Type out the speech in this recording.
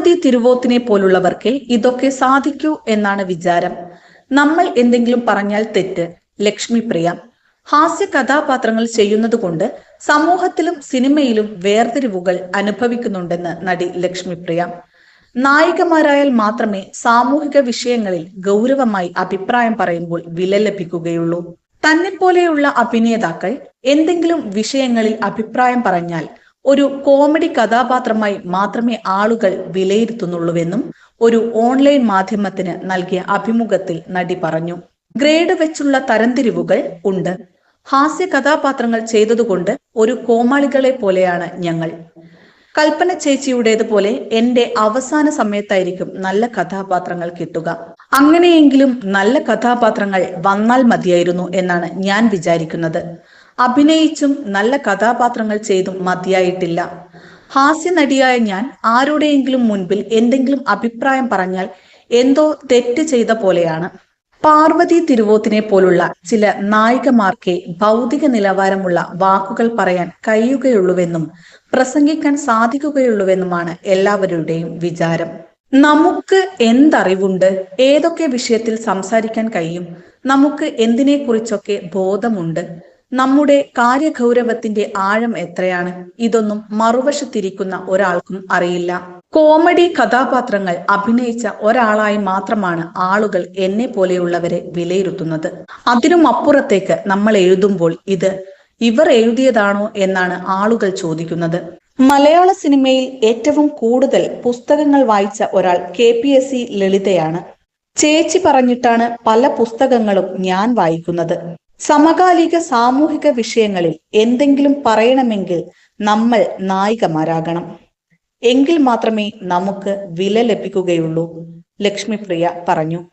പാർവതി തിരുവോത്തിനെ പോലുള്ളവർക്ക് ഇതൊക്കെ സാധിക്കൂ എന്നാണ് വിചാരം. നമ്മൾ എന്തെങ്കിലും പറഞ്ഞാൽ തെറ്റ്. ലക്ഷ്മിപ്രിയ. ഹാസ്യ കഥാപാത്രങ്ങൾ ചെയ്യുന്നത് കൊണ്ട് സമൂഹത്തിലും സിനിമയിലും വേർതിരിവുകൾ അനുഭവിക്കുന്നുണ്ടെന്ന് നടി ലക്ഷ്മിപ്രിയ. നായികമാരായാൽ മാത്രമേ സാമൂഹിക വിഷയങ്ങളിൽ ഗൗരവമായി അഭിപ്രായം പറയുമ്പോൾ വില ലഭിക്കുകയുള്ളൂ. തന്നെപ്പോലെയുള്ള അഭിനേതാക്കൾ എന്തെങ്കിലും വിഷയങ്ങളിൽ അഭിപ്രായം പറഞ്ഞാൽ ഒരു കോമഡി കഥാപാത്രമായി മാത്രമേ ആളുകൾ വിലയിരുത്തുന്നുള്ളൂവെന്നും ഒരു ഓൺലൈൻ മാധ്യമത്തിന് നൽകിയ അഭിമുഖത്തിൽ നടി പറഞ്ഞു. ഗ്രേഡ് വെച്ചുള്ള തരംതിരിവുകൾ ഉണ്ട്. ഹാസ്യ കഥാപാത്രങ്ങൾ ചെയ്തതുകൊണ്ട് ഒരു കോമാളികളെ പോലെയാണ് ഞങ്ങൾ. കൽപ്പന ചേച്ചിയുടേതുപോലെ എന്റെ അവസാന സമയത്തായിരിക്കും നല്ല കഥാപാത്രങ്ങൾ കിട്ടുക. അങ്ങനെയെങ്കിലും നല്ല കഥാപാത്രങ്ങൾ വന്നാൽ മതിയായിരുന്നു എന്നാണ് ഞാൻ വിചാരിക്കുന്നത്. അഭിനയിച്ചും നല്ല കഥാപാത്രങ്ങൾ ചെയ്തും മതിയായിട്ടില്ല. ഹാസ്യ നടിയായ ഞാൻ ആരുടെയെങ്കിലും മുൻപിൽ എന്തെങ്കിലും അഭിപ്രായം പറഞ്ഞാൽ എന്തോ തെറ്റ് ചെയ്ത പോലെയാണ്. പാർവതി തിരുവോത്തിനെ പോലുള്ള ചില നായികമാർക്കേ ഭൗതിക നിലവാരമുള്ള വാക്കുകൾ പറയാൻ കഴിയുകയുള്ളൂവെന്നും പ്രസംഗിക്കാൻ സാധിക്കുകയുള്ളൂവെന്നുമാണ് എല്ലാവരുടെയും വിചാരം. നമുക്ക് എന്തറിവുണ്ട്? ഏതൊക്കെ വിഷയത്തിൽ സംസാരിക്കാൻ കഴിയും? നമുക്ക് എന്തിനെക്കുറിച്ചൊക്കെ ബോധമുണ്ട്? നമ്മുടെ കാര്യഗൗരവത്തിന്റെ ആഴം എത്രയാണ്? ഇതൊന്നും മറുവശത്തിരിക്കുന്ന ഒരാൾക്കും അറിയില്ല. കോമഡി കഥാപാത്രങ്ങൾ അഭിനയിച്ച ഒരാളായി മാത്രമാണ് ആളുകൾ എന്നെ പോലെയുള്ളവരെ വിലയിരുത്തുന്നത്. അതിനും അപ്പുറത്തേക്ക് നമ്മൾ എഴുതുമ്പോൾ ഇത് ഇവർ എഴുതിയതാണോ എന്നാണ് ആളുകൾ ചോദിക്കുന്നത്. മലയാള സിനിമയിൽ ഏറ്റവും കൂടുതൽ പുസ്തകങ്ങൾ വായിച്ച ഒരാൾ KPSC ലളിതയാണ്. ചേച്ചി പറഞ്ഞിട്ടാണ് പല പുസ്തകങ്ങളും ഞാൻ വായിക്കുന്നത്. സമകാലിക സാമൂഹിക വിഷയങ്ങളിൽ എന്തെങ്കിലും പറയണമെങ്കിൽ നമ്മൾ നായികമാരാകണം. എങ്കിൽ മാത്രമേ നമുക്ക് വില ലഭിക്കുകയുള്ളൂ. ലക്ഷ്മിപ്രിയ പറഞ്ഞു.